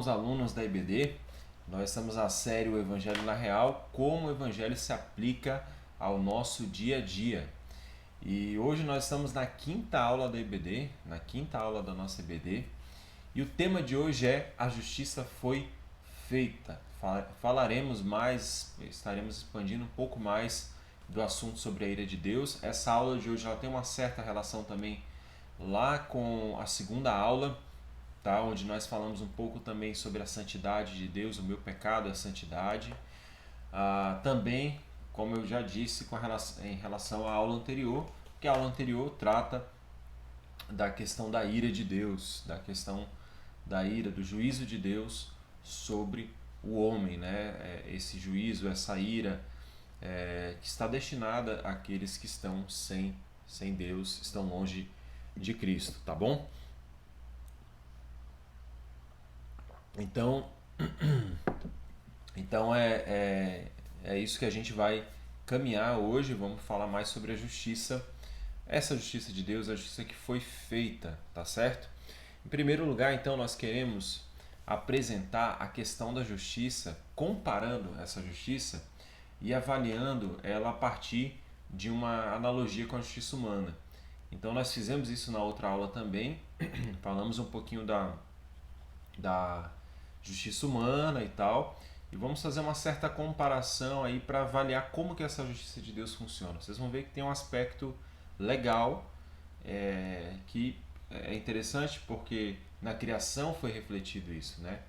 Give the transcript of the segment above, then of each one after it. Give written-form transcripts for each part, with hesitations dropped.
irmãos alunos da IBD. Nós estamos na série O Evangelho na Real, como o Evangelho se aplica ao nosso dia a dia. E hoje nós estamos na quinta aula da IBD, na quinta aula da nossa IBD, e o tema de hoje é A Justiça Foi Feita. Falaremos mais, estaremos expandindo um pouco mais do assunto sobre a ira de Deus. Essa aula de hoje ela tem uma certa relação também lá com a segunda aula, tá? Onde nós falamos um pouco também sobre a santidade de Deus, o meu pecado é a santidade. Também, como eu já disse, em relação à aula anterior, que a aula anterior trata da questão da ira de Deus, da questão da ira, do juízo de Deus sobre o homem, né? Esse juízo, essa ira que está destinada àqueles que estão sem Deus, estão longe de Cristo, tá bom? Então, é isso que a gente vai caminhar hoje. Vamos falar mais sobre a justiça, essa justiça de Deus, a justiça que foi feita, tá certo? Em primeiro lugar, então, nós queremos apresentar a questão da justiça, comparando essa justiça e avaliando ela a partir de uma analogia com a justiça humana. Então, nós fizemos isso na outra aula também, falamos um pouquinho da justiça humana e tal, e vamos fazer uma certa comparação aí para avaliar como que essa justiça de Deus funciona. Vocês vão ver que tem um aspecto legal, que é interessante porque na criação foi refletido isso, né?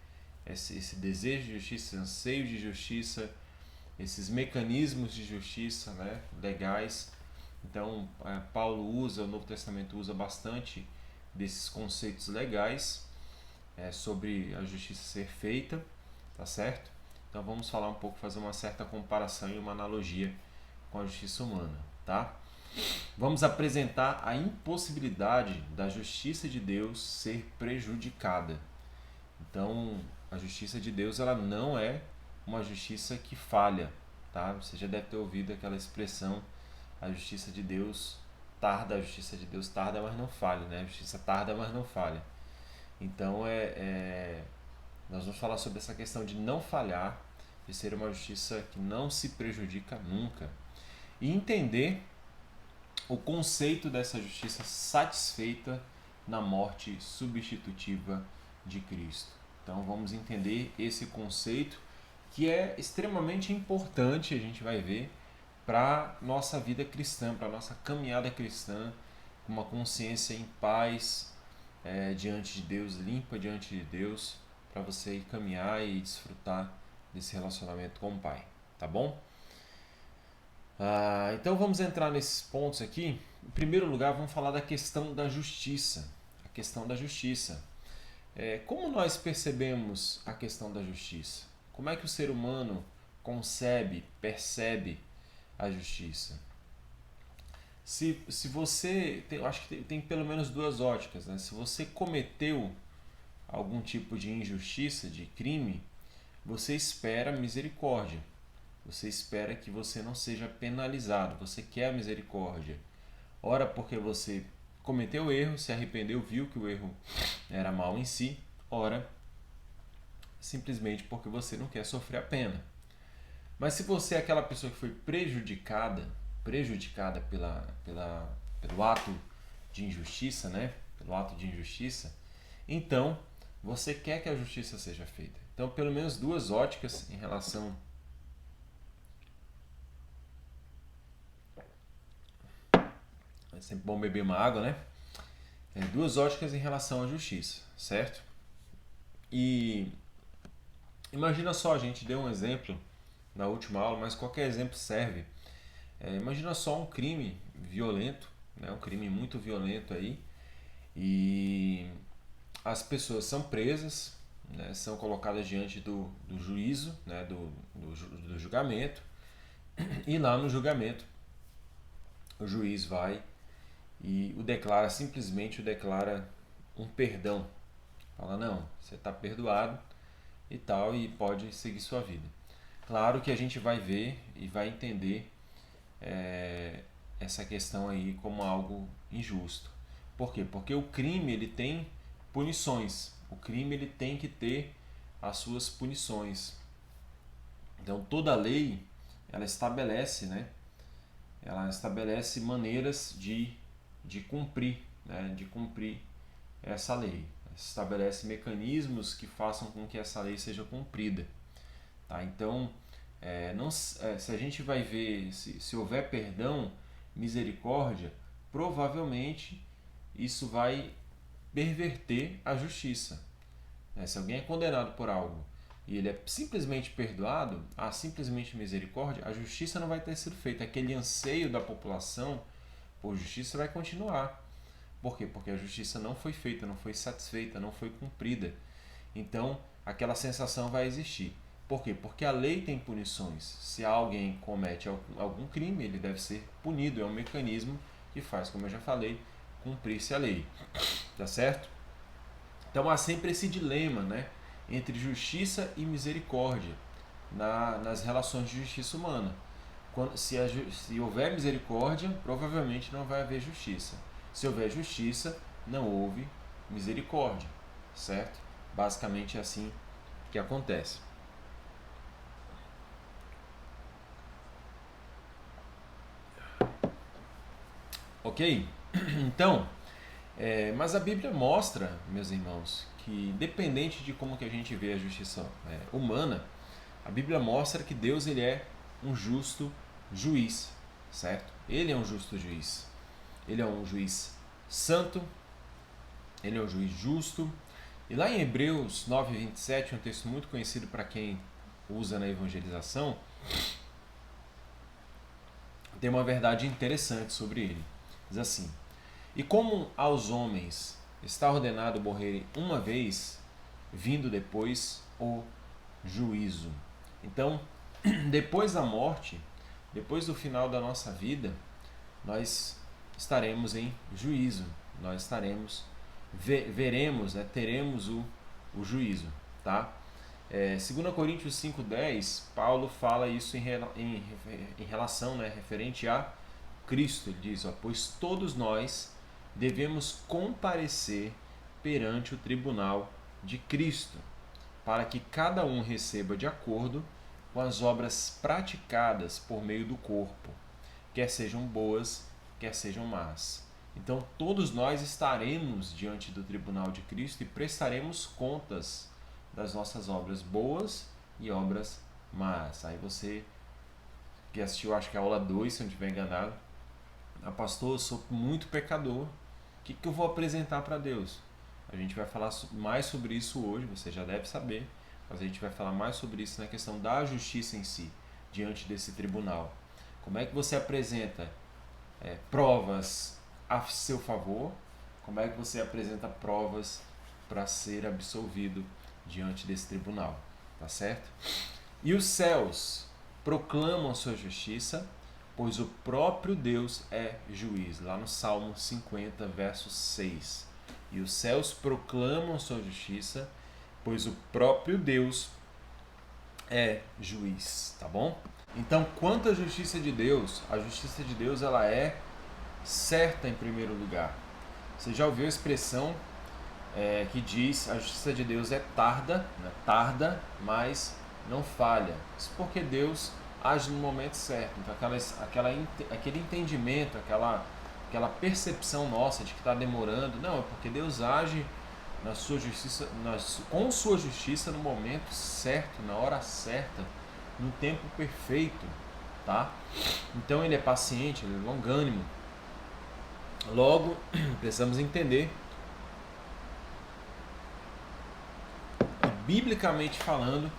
Esse desejo de justiça, esse anseio de justiça, esses mecanismos de justiça, né, legais. Então, Paulo usa, o Novo Testamento usa bastante desses conceitos legais sobre a justiça ser feita, tá certo? Então vamos falar um pouco, fazer uma certa comparação e uma analogia com a justiça humana, tá? Vamos apresentar a impossibilidade da justiça de Deus ser prejudicada. Então, a justiça de Deus ela não é uma justiça que falha, tá? Você já deve ter ouvido aquela expressão: a justiça de Deus tarda, a justiça de Deus tarda, mas não falha, né? A justiça tarda, mas não falha. Então, nós vamos falar sobre essa questão de não falhar, de ser uma justiça que não se prejudica nunca. E entender o conceito dessa justiça satisfeita na morte substitutiva de Cristo. Então vamos entender esse conceito que é extremamente importante, a gente vai ver, para nossa vida cristã, para nossa caminhada cristã, com uma consciência em paz diante de Deus, limpa diante de Deus, para você ir caminhar e desfrutar desse relacionamento com o Pai, tá bom? Então vamos entrar nesses pontos aqui. Em primeiro lugar, vamos falar da questão da justiça. A questão da justiça. Como nós percebemos a questão da justiça? Como é que o ser humano concebe, percebe a justiça? Se você, eu acho que tem pelo menos duas óticas, né? Se você cometeu algum tipo de injustiça, de crime, você espera misericórdia. Você espera que você não seja penalizado, você quer a misericórdia. Ora porque você cometeu o erro, se arrependeu, viu que o erro era mal em si, ora simplesmente porque você não quer sofrer a pena. Mas se você é aquela pessoa que foi prejudicada pelo ato de injustiça, né? Pelo ato de injustiça, então você quer que a justiça seja feita. Então, pelo menos duas óticas em relação. É sempre bom beber uma água, né? Duas óticas em relação à justiça, certo? E imagina só, a gente deu um exemplo na última aula, mas qualquer exemplo serve. Imagina só um crime violento, né? Um crime muito violento aí, e as pessoas são presas, né? São colocadas diante do juízo, né? do julgamento, e lá no julgamento o juiz vai e simplesmente o declara um perdão. Fala, não, você está perdoado e tal, e pode seguir sua vida. Claro que a gente vai ver e vai entender essa questão aí como algo injusto. Por quê? Porque o crime ele tem punições. O crime ele tem que ter as suas punições. Então toda lei ela estabelece, né? Ela estabelece maneiras de cumprir, né? De cumprir essa lei. Estabelece mecanismos que façam com que essa lei seja cumprida. Tá? Então, se a gente vai ver, se houver perdão, misericórdia, provavelmente isso vai perverter a justiça. Se alguém é condenado por algo e ele é simplesmente perdoado, há simplesmente misericórdia, a justiça não vai ter sido feita. Aquele anseio da população por justiça vai continuar. Por quê? Porque a justiça não foi feita, não foi satisfeita, não foi cumprida. Então, aquela sensação vai existir. Por quê? Porque a lei tem punições. Se alguém comete algum crime, ele deve ser punido. É um mecanismo que faz, como eu já falei, cumprir-se a lei. Tá certo? Então há sempre esse dilema, né, entre justiça e misericórdia nas relações de justiça humana. Se houver misericórdia, provavelmente não vai haver justiça. Se houver justiça, não houve misericórdia, certo? Basicamente é assim que acontece. Ok? Então, mas a Bíblia mostra, meus irmãos, que independente de como que a gente vê a justiça humana, a Bíblia mostra que Deus ele é um justo juiz, certo? Ele é um justo juiz. Ele é um juiz santo, ele é um juiz justo. E lá em Hebreus 9:27, um texto muito conhecido para quem usa na evangelização, tem uma verdade interessante sobre ele. Diz assim: e como aos homens está ordenado morrerem uma vez, vindo depois o juízo. Então, depois da morte, depois do final da nossa vida, nós estaremos em juízo. Nós veremos, né, teremos o juízo. Tá? 2 Coríntios 5:10, Paulo fala isso em relação, né, referente a Cristo. Ele diz, pois todos nós devemos comparecer perante o tribunal de Cristo, para que cada um receba de acordo com as obras praticadas por meio do corpo, quer sejam boas, quer sejam más. Então todos nós estaremos diante do tribunal de Cristo e prestaremos contas das nossas obras boas e obras más. Aí você que assistiu, acho que a aula 2, se eu não estiver enganado, pastor, eu sou muito pecador, o que eu vou apresentar para Deus? A gente vai falar mais sobre isso hoje, você já deve saber, mas a gente vai falar mais sobre isso na questão da justiça em si, diante desse tribunal. Como é que você apresenta provas a seu favor? Como é que você apresenta provas para ser absolvido diante desse tribunal? Tá certo? E os céus proclamam a sua justiça, pois o próprio Deus é juiz. Lá no Salmo 50, verso 6. E os céus proclamam a sua justiça, pois o próprio Deus é juiz. Tá bom? Então, quanto à justiça de Deus, a justiça de Deus ela é certa em primeiro lugar. Você já ouviu a expressão que diz a justiça de Deus é tarda, né? Tarda, mas não falha. Isso porque Deus age no momento certo. Então aquele entendimento, aquela percepção nossa de que está demorando, não, é porque Deus age na sua justiça, com sua justiça no momento certo, na hora certa, no tempo perfeito, tá? Então ele é paciente, ele é longânimo. Logo, precisamos entender que, biblicamente falando,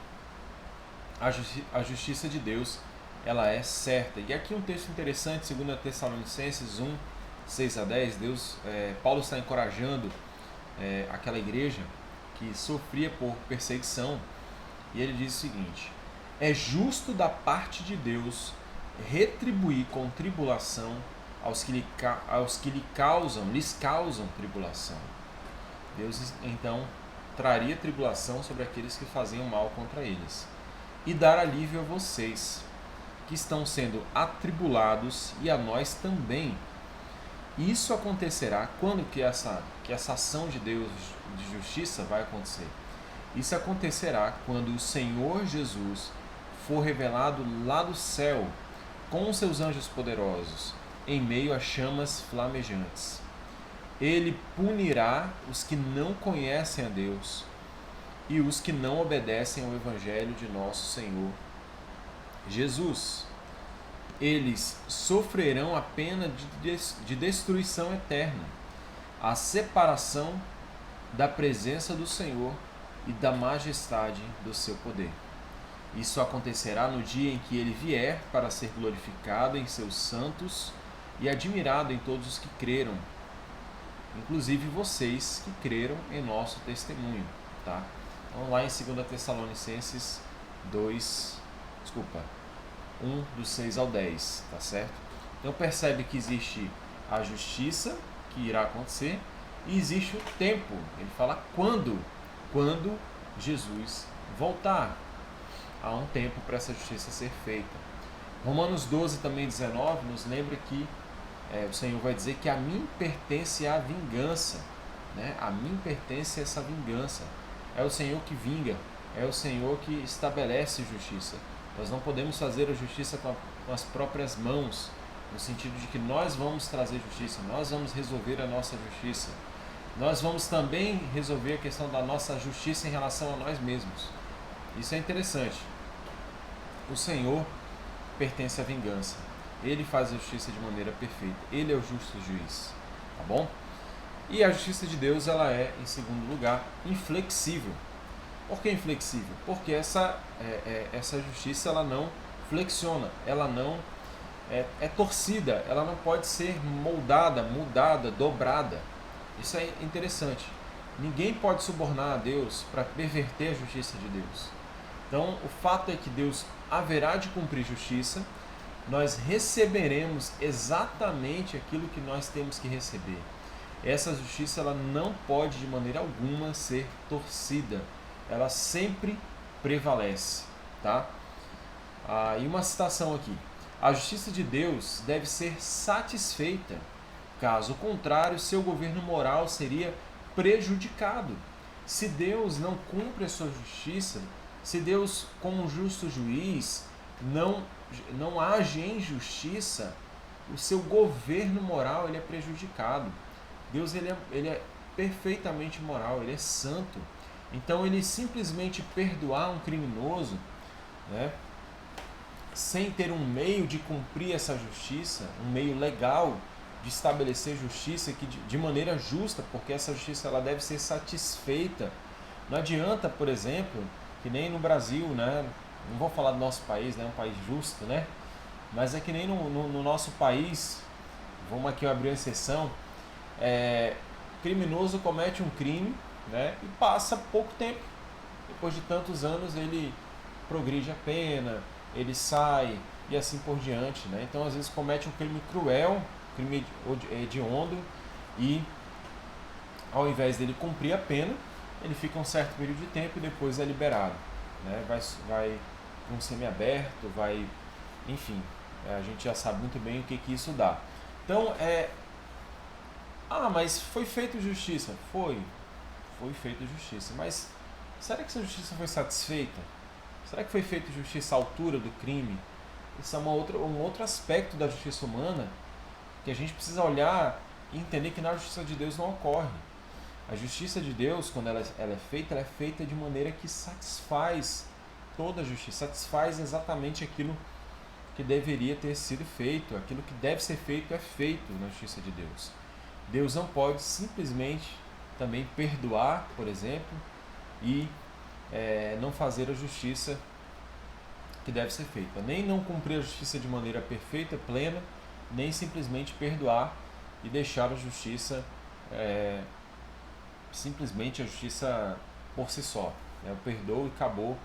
a justiça de Deus ela é certa. E aqui um texto interessante, 2 Tessalonicenses 1, 6-10, Paulo está encorajando aquela igreja que sofria por perseguição, e ele diz o seguinte: é justo da parte de Deus retribuir com tribulação aos que lhes causam tribulação. Deus então traria tribulação sobre aqueles que faziam mal contra eles, e dar alívio a vocês que estão sendo atribulados, e a nós também. Isso acontecerá quando que essa ação de Deus de justiça vai acontecer? Isso acontecerá quando o Senhor Jesus for revelado lá do céu com seus anjos poderosos, em meio a chamas flamejantes. Ele punirá os que não conhecem a Deus e os que não obedecem ao Evangelho de nosso Senhor Jesus. Eles sofrerão a pena de destruição eterna, a separação da presença do Senhor e da majestade do seu poder. Isso acontecerá no dia em que ele vier para ser glorificado em seus santos e admirado em todos os que creram, inclusive vocês que creram em nosso testemunho. Tá? Então, lá em 2 Tessalonicenses 1, do 6 ao 10, tá certo? Então percebe que existe a justiça que irá acontecer e existe o tempo. Ele fala quando Jesus voltar. Há um tempo para essa justiça ser feita. Romanos 12, também 19, nos lembra que o Senhor vai dizer que a mim pertence a vingança. Né? A mim pertence essa vingança. É o Senhor que vinga, é o Senhor que estabelece justiça. Nós não podemos fazer a justiça com as próprias mãos, no sentido de que nós vamos trazer justiça, nós vamos resolver a nossa justiça. Nós vamos também resolver a questão da nossa justiça em relação a nós mesmos. Isso é interessante. O Senhor pertence à vingança. Ele faz a justiça de maneira perfeita. Ele é o justo juiz. Tá bom? E a justiça de Deus, ela é, em segundo lugar, inflexível. Por que inflexível? Porque essa justiça ela não flexiona, ela não é torcida, ela não pode ser moldada, mudada, dobrada. Isso é interessante. Ninguém pode subornar a Deus para perverter a justiça de Deus. Então, o fato é que Deus haverá de cumprir justiça, nós receberemos exatamente aquilo que nós temos que receber. Essa justiça ela não pode de maneira alguma ser torcida. Ela sempre prevalece, tá? E uma citação aqui. A justiça de Deus deve ser satisfeita. Caso contrário, seu governo moral seria prejudicado. Se Deus não cumpre a sua justiça, se Deus, como justo juiz, não age em justiça, o seu governo moral ele é prejudicado. Deus ele é perfeitamente moral, ele é santo. Então ele simplesmente perdoar um criminoso, né, sem ter um meio de cumprir essa justiça, um meio legal de estabelecer justiça que de maneira justa, porque essa justiça ela deve ser satisfeita. Não adianta, por exemplo, que nem no Brasil, né, não vou falar do nosso país, né, um país justo, né, mas é que nem no nosso país, vamos aqui abrir uma exceção, criminoso comete um crime, né, e passa pouco tempo. Depois de tantos anos ele progride a pena, ele sai e assim por diante, né? Então às vezes comete um crime cruel, crime hediondo e ao invés dele cumprir a pena, ele fica um certo período de tempo e depois é liberado, né? Vai para um semiaberto, enfim, a gente já sabe muito bem o que isso dá. Então mas foi feita justiça? Foi feita justiça, mas será que essa justiça foi satisfeita? Será que foi feita justiça à altura do crime? Isso é um outro aspecto da justiça humana que a gente precisa olhar e entender que na justiça de Deus não ocorre. A justiça de Deus, quando ela é feita de maneira que satisfaz toda a justiça, satisfaz exatamente aquilo que deveria ter sido feito, aquilo que deve ser feito é feito na justiça de Deus. Deus não pode simplesmente também perdoar, por exemplo, e não fazer a justiça que deve ser feita. Nem não cumprir a justiça de maneira perfeita, plena, nem simplesmente perdoar e deixar a justiça, simplesmente a justiça por si só. Né? Eu perdoo e acabou,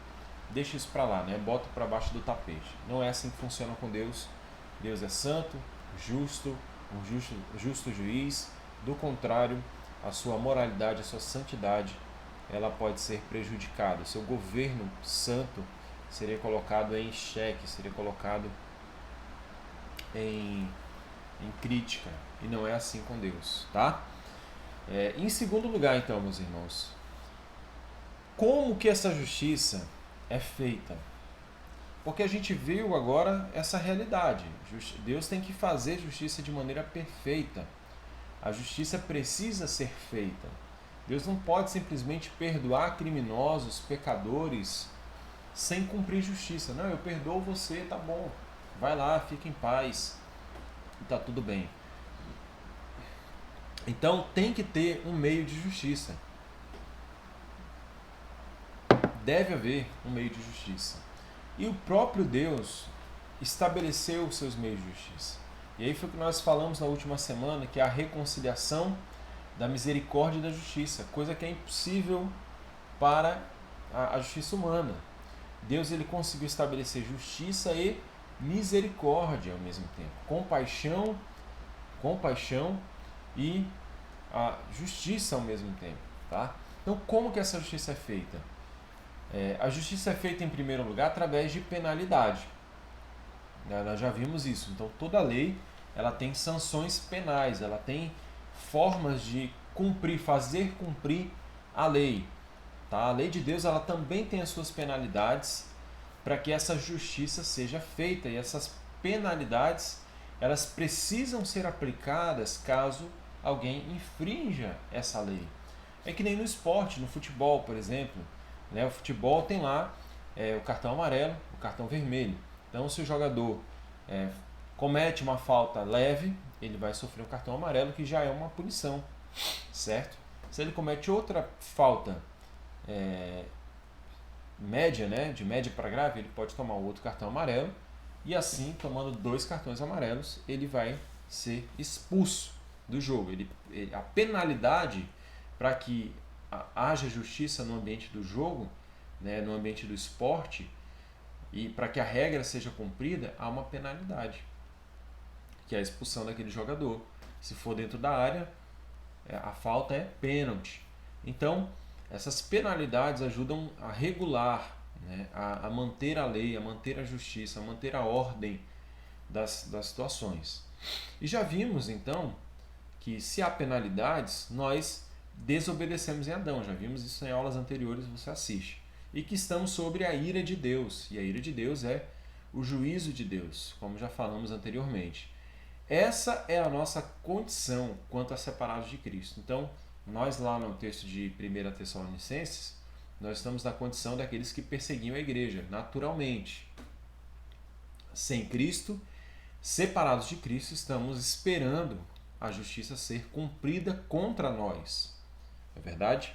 deixa isso para lá, né? Bota para baixo do tapete. Não é assim que funciona com Deus. Deus é santo, justo, um justo juiz. Do contrário, a sua moralidade, a sua santidade, ela pode ser prejudicada. O seu governo santo seria colocado em xeque, seria colocado em crítica. E não é assim com Deus, tá? Em segundo lugar, então, meus irmãos, como que essa justiça é feita? Porque a gente viu agora essa realidade. Deus tem que fazer justiça de maneira perfeita. A justiça precisa ser feita. Deus não pode simplesmente perdoar criminosos, pecadores, sem cumprir justiça. Não, eu perdoo você, tá bom. Vai lá, fica em paz. E tá tudo bem. Então tem que ter um meio de justiça. Deve haver um meio de justiça. E o próprio Deus estabeleceu os seus meios de justiça. E aí foi o que nós falamos na última semana, que é a reconciliação da misericórdia e da justiça, coisa que é impossível para a justiça humana. Deus ele conseguiu estabelecer justiça e misericórdia ao mesmo tempo, compaixão e a justiça ao mesmo tempo, tá? Então, como que essa justiça é feita? A justiça é feita, em primeiro lugar, através de penalidade. Nós já vimos isso. Então, toda lei ela tem sanções penais, ela tem formas de cumprir, fazer cumprir a lei. Tá? A lei de Deus ela também tem as suas penalidades para que essa justiça seja feita. E essas penalidades elas precisam ser aplicadas caso alguém infrinja essa lei. É que nem no esporte, no futebol, por exemplo. Né? O futebol tem lá o cartão amarelo, o cartão vermelho. Então, se o jogador comete uma falta leve, ele vai sofrer um cartão amarelo, que já é uma punição, certo? Se ele comete outra falta média, né, de média para grave, ele pode tomar outro cartão amarelo, e assim, tomando 2 cartões amarelos, ele vai ser expulso do jogo. A penalidade para que haja justiça no ambiente do jogo, né, no ambiente do esporte, e para que a regra seja cumprida, há uma penalidade, que é a expulsão daquele jogador. Se for dentro da área, a falta é pênalti. Então, essas penalidades ajudam a regular, né, a manter a lei, a manter a justiça, a manter a ordem das situações. E já vimos, então, que se há penalidades, nós desobedecemos em Adão. Já vimos isso em aulas anteriores, você assiste. E que estamos sobre a ira de Deus. E a ira de Deus é o juízo de Deus, como já falamos anteriormente. Essa é a nossa condição quanto a separados de Cristo. Então, nós lá no texto de 1 Tessalonicenses, nós estamos na condição daqueles que perseguiam a igreja, naturalmente. Sem Cristo, separados de Cristo, estamos esperando a justiça ser cumprida contra nós. É verdade?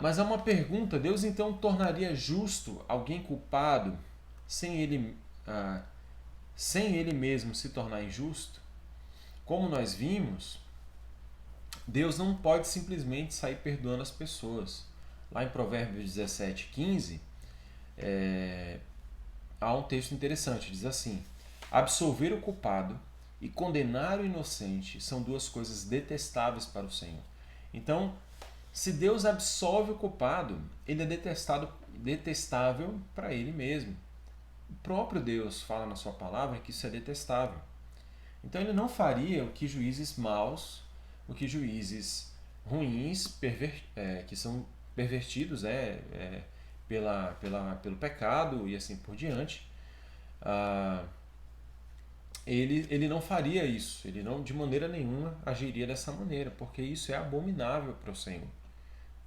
Mas há uma pergunta: Deus então tornaria justo alguém culpado sem ele mesmo se tornar injusto? Como nós vimos, Deus não pode simplesmente sair perdoando as pessoas. Lá em Provérbios 17:15, há um texto interessante, diz assim: absolver o culpado e condenar o inocente são 2 coisas detestáveis para o Senhor. Então, se Deus absolve o culpado, ele é detestável para ele mesmo. O próprio Deus fala na sua palavra que isso é detestável. Então ele não faria o que juízes maus, o que juízes ruins, que são pervertidos pelo pecado e assim por diante. Ele não faria isso, ele não de maneira nenhuma agiria dessa maneira, porque isso é abominável para o Senhor.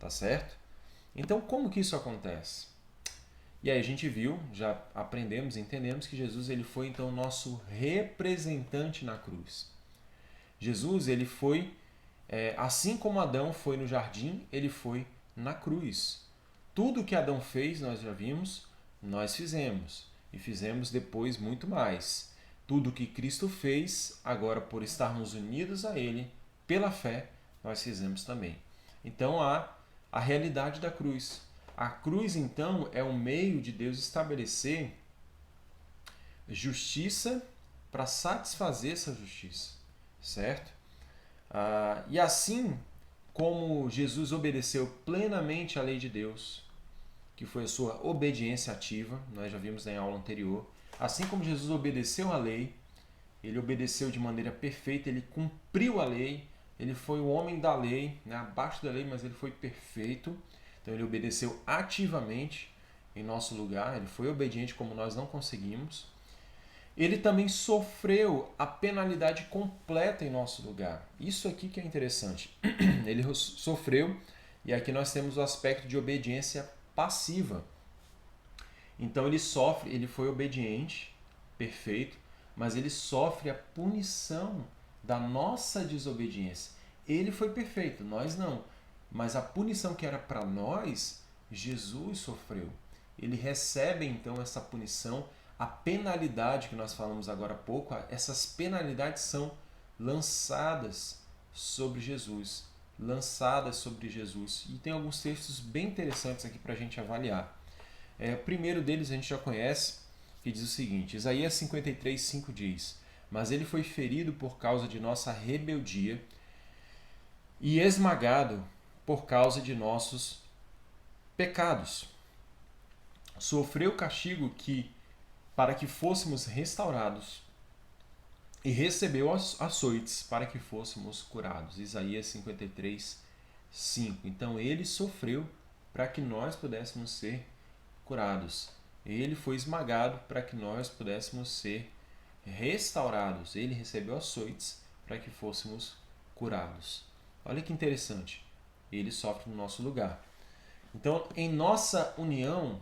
Tá certo? Então, como que isso acontece? E aí a gente viu, já aprendemos, entendemos que Jesus ele foi então nosso representante na cruz. Jesus ele foi, assim como Adão foi no jardim, ele foi na cruz. Tudo que Adão fez, nós já vimos, nós fizemos. E fizemos depois muito mais. Tudo que Cristo fez, agora por estarmos unidos a Ele, pela fé, nós fizemos também. Então há a realidade da cruz. A cruz, então, é um meio de Deus estabelecer justiça para satisfazer essa justiça, certo? E assim como Jesus obedeceu plenamente à lei de Deus, que foi a sua obediência ativa, nós já vimos na aula anterior, assim como Jesus obedeceu à lei, ele obedeceu de maneira perfeita, ele cumpriu a lei, ele foi o homem da lei, né, abaixo da lei, mas ele foi perfeito. Então ele obedeceu ativamente em nosso lugar, ele foi obediente como nós não conseguimos. Ele também sofreu a penalidade completa em nosso lugar. Isso aqui que é interessante. Ele sofreu, e aqui nós temos o aspecto de obediência passiva. Então ele sofre, ele foi obediente, perfeito, mas ele sofre a punição da nossa desobediência. Ele foi perfeito, nós não. Mas a punição que era para nós, Jesus sofreu. Ele recebe então essa punição, a penalidade que nós falamos agora há pouco, essas penalidades são lançadas sobre Jesus. Lançadas sobre Jesus. E tem alguns textos bem interessantes aqui para a gente avaliar. O primeiro deles a gente já conhece, que diz o seguinte: Isaías 53:5 diz: Mas ele foi ferido por causa de nossa rebeldia e esmagado por causa de nossos pecados. Sofreu o castigo para que fôssemos restaurados e recebeu açoites para que fôssemos curados. Isaías 53:5. Então ele sofreu para que nós pudéssemos ser curados. Ele foi esmagado para que nós pudéssemos ser restaurados. Ele recebeu açoites para que fôssemos curados. Olha que interessante. Ele sofre no nosso lugar. Então, em nossa união,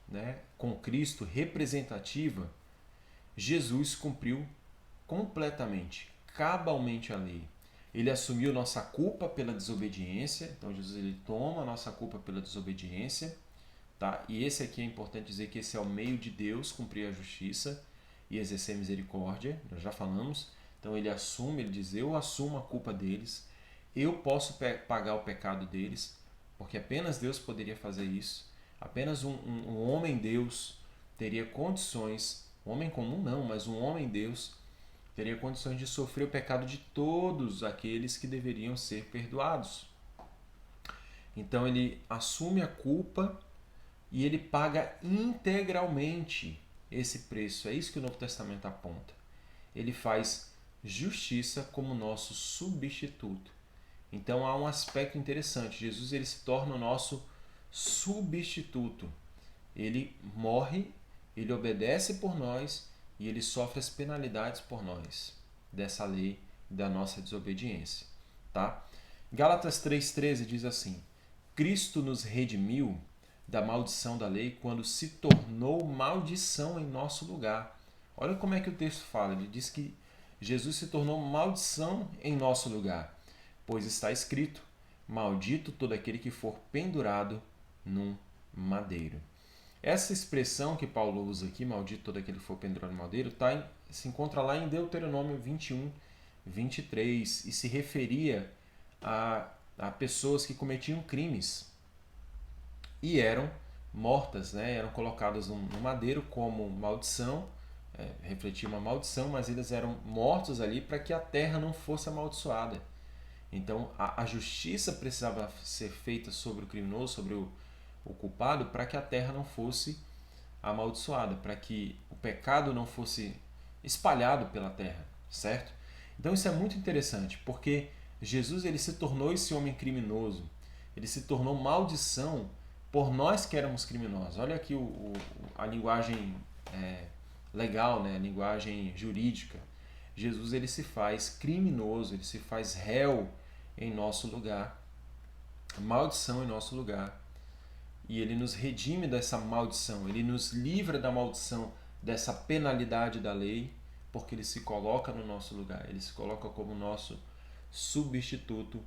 né, com Cristo representativa, Jesus cumpriu completamente, cabalmente a lei. Ele assumiu nossa culpa pela desobediência. Então, Jesus ele toma a nossa culpa pela desobediência. Tá? E esse aqui é importante dizer que esse é o meio de Deus cumprir a justiça e exercer misericórdia. Nós já falamos. Então ele assume, ele diz: eu assumo a culpa deles. Eu posso pagar o pecado deles, porque apenas Deus poderia fazer isso. Apenas um homem-Deus teria condições, um homem comum não, mas um homem-Deus teria condições de sofrer o pecado de todos aqueles que deveriam ser perdoados. Então ele assume a culpa e ele paga integralmente esse preço. É isso que o Novo Testamento aponta. Ele faz justiça como nosso substituto. Então há um aspecto interessante. Jesus ele se torna o nosso substituto. Ele morre, ele obedece por nós e ele sofre as penalidades por nós dessa lei da nossa desobediência. Tá? Gálatas 3,13 diz assim: Cristo nos redimiu da maldição da lei quando se tornou maldição em nosso lugar. Olha como é que o texto fala. Ele diz que Jesus se tornou maldição em nosso lugar, pois está escrito: maldito todo aquele que for pendurado num madeiro. Essa expressão que Paulo usa aqui, maldito todo aquele que for pendurado no madeiro, se encontra lá em Deuteronômio 21:23 e se referia a pessoas que cometiam crimes e eram mortas, né? Eram colocadas no madeiro como maldição, refletia uma maldição, mas eles eram mortos ali para que a terra não fosse amaldiçoada. Então a justiça precisava ser feita sobre o criminoso, sobre o culpado, para que a terra não fosse amaldiçoada, para que o pecado não fosse espalhado pela terra, certo? Então isso é muito interessante, porque Jesus ele se tornou esse homem criminoso, ele se tornou maldição por nós que éramos criminosos. Olha aqui a linguagem legal, né? A linguagem jurídica. Jesus ele se faz criminoso, ele se faz réu em nosso lugar, maldição em nosso lugar, e ele nos redime dessa maldição, ele nos livra da maldição, dessa penalidade da lei, porque ele se coloca no nosso lugar, ele se coloca como nosso substituto,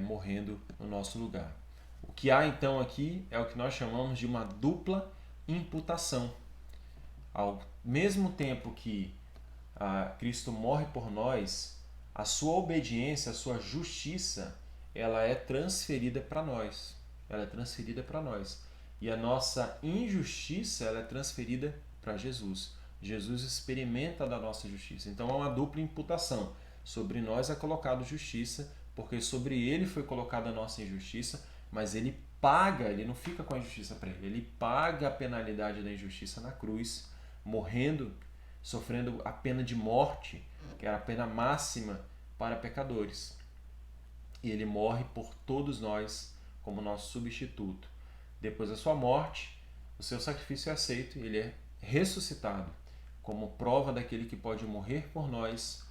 morrendo no nosso lugar. O que há então aqui é o que nós chamamos de uma dupla imputação. Ao mesmo tempo que Cristo morre por nós, a sua obediência, a sua justiça, ela é transferida para nós. Ela é transferida para nós. E a nossa injustiça, ela é transferida para Jesus. Jesus experimenta da nossa justiça. Então há uma dupla imputação. Sobre nós é colocado justiça, porque sobre ele foi colocada a nossa injustiça, mas ele paga, ele não fica com a injustiça para ele. Ele paga a penalidade da injustiça na cruz, morrendo, sofrendo a pena de morte, que era a pena máxima para pecadores. e ele morre por todos nós como nosso substituto. Depois da sua morte, o seu sacrifício é aceito e ele é ressuscitado como prova daquele que pode morrer por nós,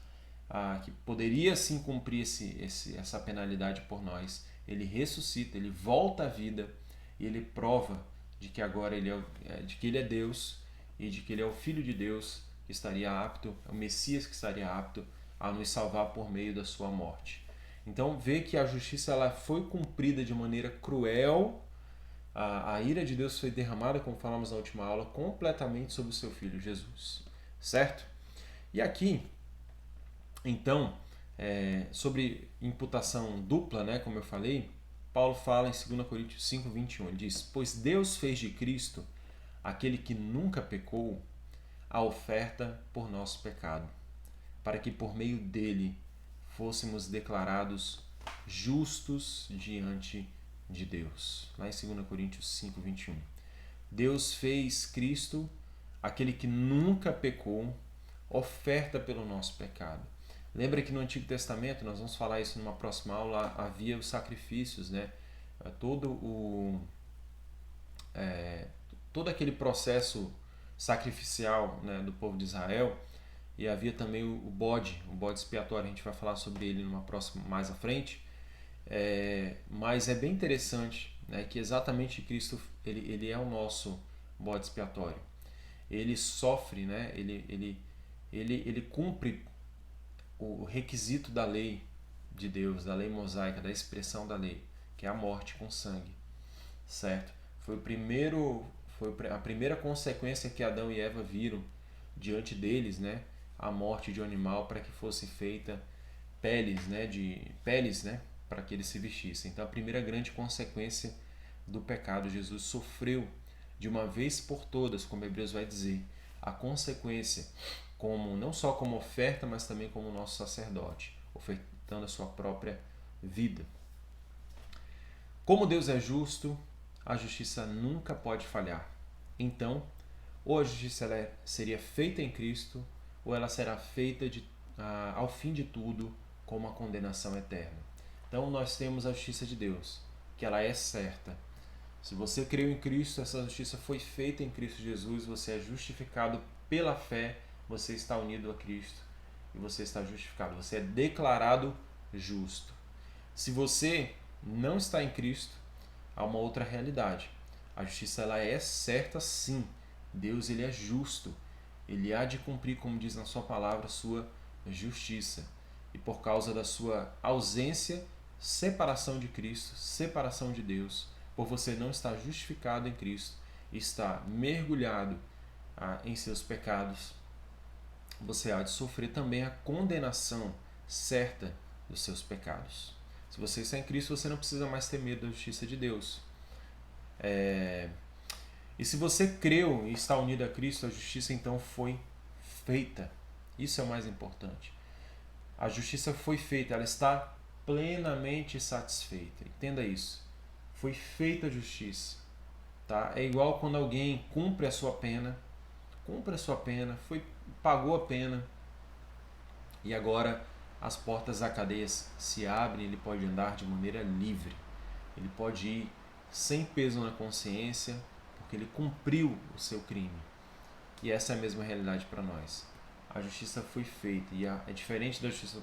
que poderia sim cumprir essa penalidade por nós. Ele ressuscita, ele volta à vida e ele prova de que agora de que ele é Deus e de que ele é o Filho de Deus que estaria apto, o Messias que estaria apto a nos salvar por meio da sua morte. Então vê que a justiça ela foi cumprida de maneira cruel, a ira de Deus foi derramada, como falamos na última aula, completamente sobre o seu Filho Jesus, certo? E aqui, então, sobre imputação dupla, né, como eu falei, Paulo fala em 2 Coríntios 5:21, ele diz: pois Deus fez de Cristo, aquele que nunca pecou, a oferta por nosso pecado, para que por meio dele fôssemos declarados justos diante de Deus. Lá em 2 Coríntios 5:21. Deus fez Cristo, aquele que nunca pecou, oferta pelo nosso pecado. Lembra que no Antigo Testamento, nós vamos falar isso numa próxima aula, havia os sacrifícios, né? Todo aquele processo sacrificial, né, do povo de Israel, e havia também o bode expiatório, a gente vai falar sobre ele numa próxima, mais à frente, mas é bem interessante, né, que exatamente Cristo ele é o nosso bode expiatório. Ele sofre, né, ele cumpre o requisito da lei de Deus, da lei mosaica, da expressão da lei, que é a morte com sangue, certo? Foi a primeira consequência que Adão e Eva viram diante deles, né? A morte de um animal para que fosse feita peles, né? Para que eles se vestissem. Então a primeira grande consequência do pecado, Jesus sofreu de uma vez por todas, como Hebreus vai dizer, a consequência, não só como oferta, mas também como nosso sacerdote, ofertando a sua própria vida. Como Deus é justo, a justiça nunca pode falhar. Então, ou a justiça seria feita em Cristo, ou ela será feita ao fim de tudo com uma condenação eterna. Então nós temos a justiça de Deus, que ela é certa. Se você creu em Cristo, essa justiça foi feita em Cristo Jesus, você é justificado pela fé, você está unido a Cristo e você está justificado, você é declarado justo. Se você não está em Cristo, há uma outra realidade. A justiça ela é certa sim. Deus ele é justo. Ele há de cumprir, como diz na sua palavra, sua justiça. E por causa da sua ausência, separação de Cristo, separação de Deus, por você não estar justificado em Cristo, estar mergulhado em seus pecados, você há de sofrer também a condenação certa dos seus pecados. Se você está em Cristo, você não precisa mais ter medo da justiça de Deus. E se você creu e está unido a Cristo, a justiça então foi feita. Isso é o mais importante. A justiça foi feita, ela está plenamente satisfeita. Entenda isso. Foi feita a justiça. Tá? É igual quando alguém cumpre a sua pena, pagou a pena e agora as portas da cadeia se abrem, ele pode andar de maneira livre. Ele pode ir sem peso na consciência, porque ele cumpriu o seu crime. E essa é a mesma realidade para nós. A justiça foi feita, e é diferente da justiça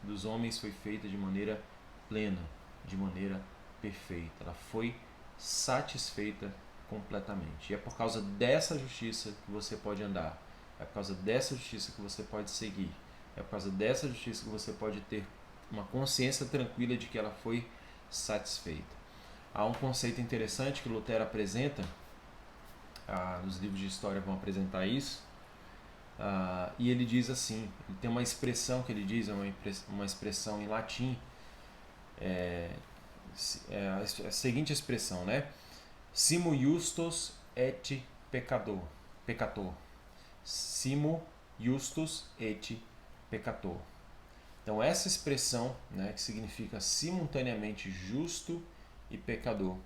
dos homens, foi feita de maneira plena, de maneira perfeita. Ela foi satisfeita completamente. E é por causa dessa justiça que você pode andar. É por causa dessa justiça que você pode seguir. É por causa dessa justiça que você pode ter uma consciência tranquila de que ela foi satisfeita. Há um conceito interessante que Lutero apresenta, nos livros de história vão apresentar isso, e ele diz assim, ele tem uma expressão que ele diz, uma expressão em latim, a seguinte expressão, né? Simo justus et peccator. Simo justus et peccator. Então essa expressão, né, que significa simultaneamente justo e pecador,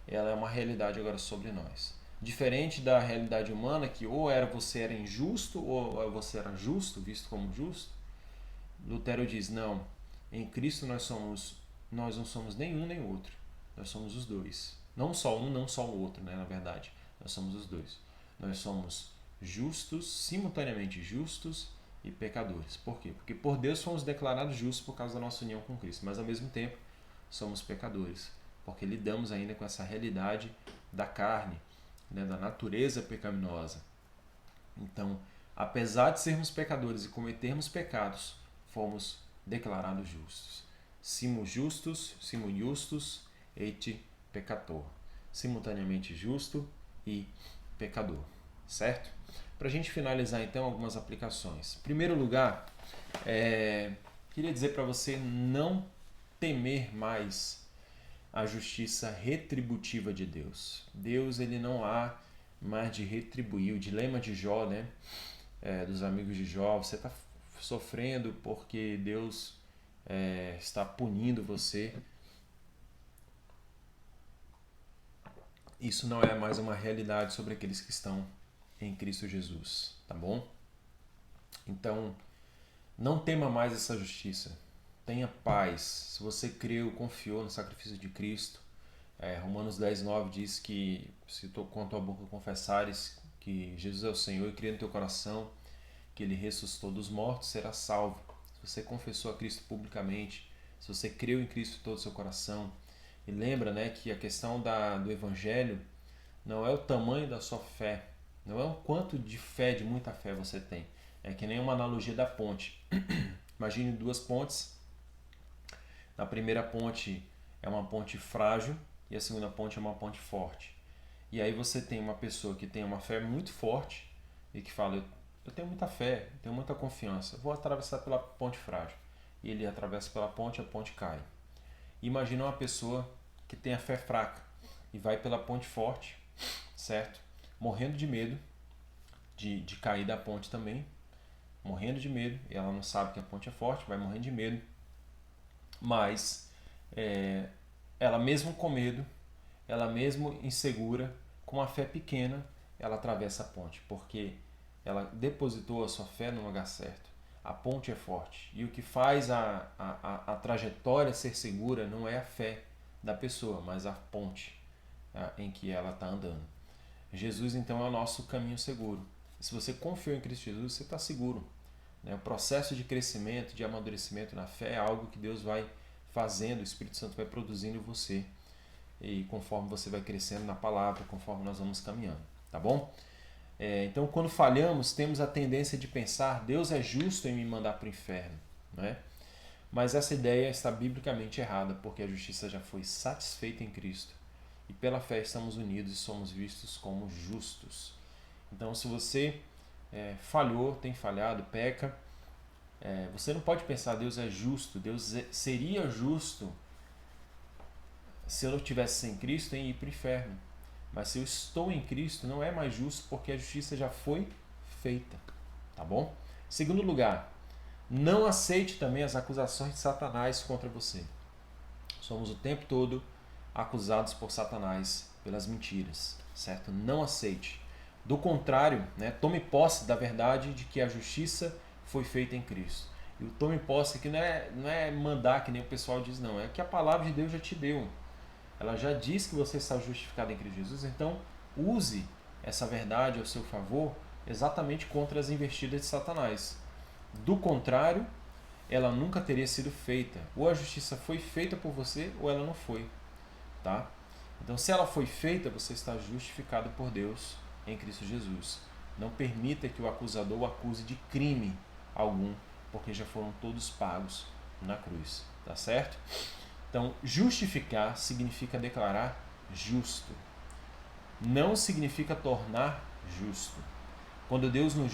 ela é uma realidade agora sobre nós. Diferente da realidade humana, que ou você era injusto ou você era justo, visto como justo, Lutero diz, não, em Cristo nós somos nós não somos nenhum nem outro. Nós somos os dois. Não só um, não só o outro, né? Na verdade, nós somos os dois. Nós somos justos, simultaneamente justos e pecadores. Por quê? Porque por Deus fomos declarados justos por causa da nossa união com Cristo, mas ao mesmo tempo somos pecadores, porque lidamos ainda com essa realidade da carne, né? Da natureza pecaminosa. Então, apesar de sermos pecadores e cometermos pecados, fomos declarados justos. Simul justus et peccator. Simultaneamente justo e pecador. Certo? Para a gente finalizar então algumas aplicações. Em primeiro lugar, queria dizer para você não temer mais a justiça retributiva de Deus. Deus, ele não há mais de retribuir. O dilema de Jó, né? Dos amigos de Jó, você está sofrendo porque Deus está punindo você. Isso não é mais uma realidade sobre aqueles que estão em Cristo Jesus, tá bom? Então, não tema mais essa justiça. Tenha paz. Se você creu, confiou no sacrifício de Cristo, Romanos 10:9 diz que se com a tua boca confessares que Jesus é o Senhor e crer no teu coração que Ele ressuscitou dos mortos, será salvo. Se você confessou a Cristo publicamente, se você creu em Cristo de todo o seu coração, e lembra, né, que a questão do Evangelho não é o tamanho da sua fé, não é o quanto de fé, de muita fé você tem. É que nem uma analogia da ponte. Imagine duas pontes. Na primeira ponte é uma ponte frágil e a segunda ponte é uma ponte forte. E aí você tem uma pessoa que tem uma fé muito forte e que fala, eu tenho muita fé, eu tenho muita confiança, vou atravessar pela ponte frágil. E ele atravessa pela ponte, a ponte cai. Imagina uma pessoa que tem a fé fraca e vai pela ponte forte, certo? Morrendo de medo de cair da ponte também, morrendo de medo, e ela não sabe que a ponte é forte, vai morrendo de medo, mas ela mesmo com medo, ela mesmo insegura, com uma fé pequena, ela atravessa a ponte, porque ela depositou a sua fé no lugar certo. A ponte é forte. E o que faz a trajetória ser segura não é a fé da pessoa, mas a ponte em que ela está andando. Jesus, então, é o nosso caminho seguro. E se você confiou em Cristo Jesus, você está seguro. O processo de crescimento, de amadurecimento na fé é algo que Deus vai fazendo, o Espírito Santo vai produzindo em você. E conforme você vai crescendo na palavra, conforme nós vamos caminhando. Tá bom? Então, quando falhamos, temos a tendência de pensar Deus é justo em me mandar para o inferno. Não é? Mas essa ideia está biblicamente errada, porque a justiça já foi satisfeita em Cristo. E pela fé estamos unidos e somos vistos como justos. Então, se você falhou, tem falhado, peca, você não pode pensar Deus é justo, Deus seria justo se eu não estivesse sem Cristo em ir para o inferno. Mas se eu estou em Cristo, não é mais justo porque a justiça já foi feita. Tá bom? Segundo lugar, não aceite também as acusações de Satanás contra você. Somos o tempo todo acusados por Satanás pelas mentiras, certo? Não aceite. Do contrário, tome posse da verdade de que a justiça foi feita em Cristo. E o tome posse aqui não é mandar, que nem o pessoal diz, não. É que a palavra de Deus já te deu. Ela já diz que você está justificado em Cristo Jesus, então use essa verdade ao seu favor exatamente contra as investidas de Satanás. Do contrário, ela nunca teria sido feita. Ou a justiça foi feita por você, ou ela não foi. Tá? Então, se ela foi feita, você está justificado por Deus em Cristo Jesus. Não permita que o acusador o acuse de crime algum, porque já foram todos pagos na cruz. Tá certo? Então, justificar significa declarar justo. Não significa tornar justo. Quando Deus nos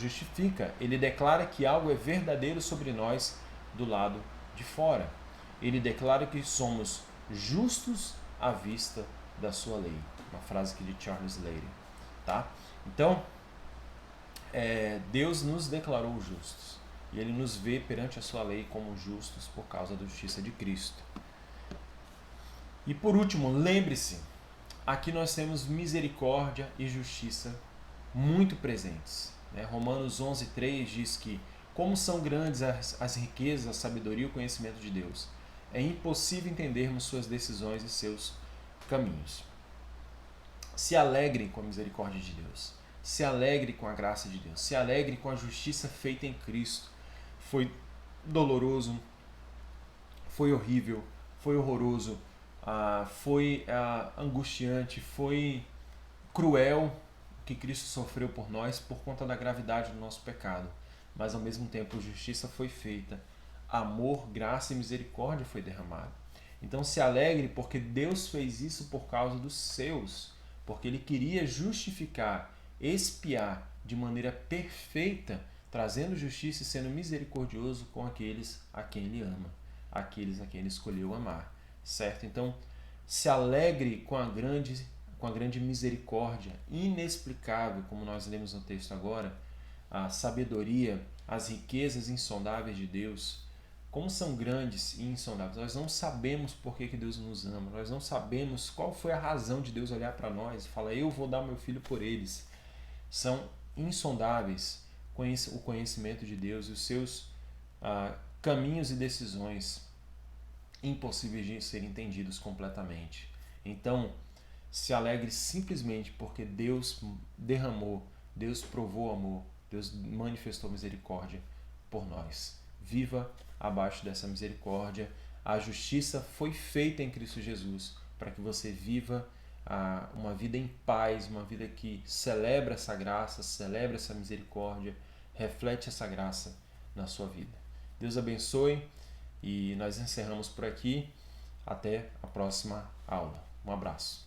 justifica, Ele declara que algo é verdadeiro sobre nós do lado de fora. Ele declara que somos justos à vista da sua lei. Uma frase aqui de Charles Leyre. Tá? Então, Deus nos declarou justos. E Ele nos vê perante a sua lei como justos por causa da justiça de Cristo. E por último, lembre-se, aqui nós temos misericórdia e justiça muito presentes. Romanos 11:3 diz que como são grandes as riquezas, a sabedoria e o conhecimento de Deus. É impossível entendermos suas decisões e seus caminhos. Se alegre com a misericórdia de Deus. Se alegre com a graça de Deus. Se alegre com a justiça feita em Cristo. Foi doloroso, foi horrível, foi horroroso, foi angustiante, foi cruel o que Cristo sofreu por nós por conta da gravidade do nosso pecado. Mas ao mesmo tempo justiça foi feita, amor, graça e misericórdia foi derramado. Então se alegre porque Deus fez isso por causa dos seus, porque Ele queria justificar, expiar de maneira perfeita, trazendo justiça e sendo misericordioso com aqueles a quem Ele ama, aqueles a quem Ele escolheu amar, certo? Então se alegre com a grande misericórdia inexplicável, como nós lemos no texto agora, a sabedoria, as riquezas insondáveis de Deus. Como são grandes e insondáveis. Nós não sabemos por que Deus nos ama. Nós não sabemos qual foi a razão de Deus olhar para nós e falar, eu vou dar meu filho por eles. São insondáveis o conhecimento de Deus e os seus caminhos e decisões impossíveis de serem entendidos completamente. Então, se alegre simplesmente porque Deus derramou, Deus provou amor, Deus manifestou misericórdia por nós. Viva abaixo dessa misericórdia. A justiça foi feita em Cristo Jesus para que você viva uma vida em paz, uma vida que celebra essa graça, celebra essa misericórdia, reflete essa graça na sua vida. Deus abençoe e nós encerramos por aqui. Até a próxima aula. Um abraço.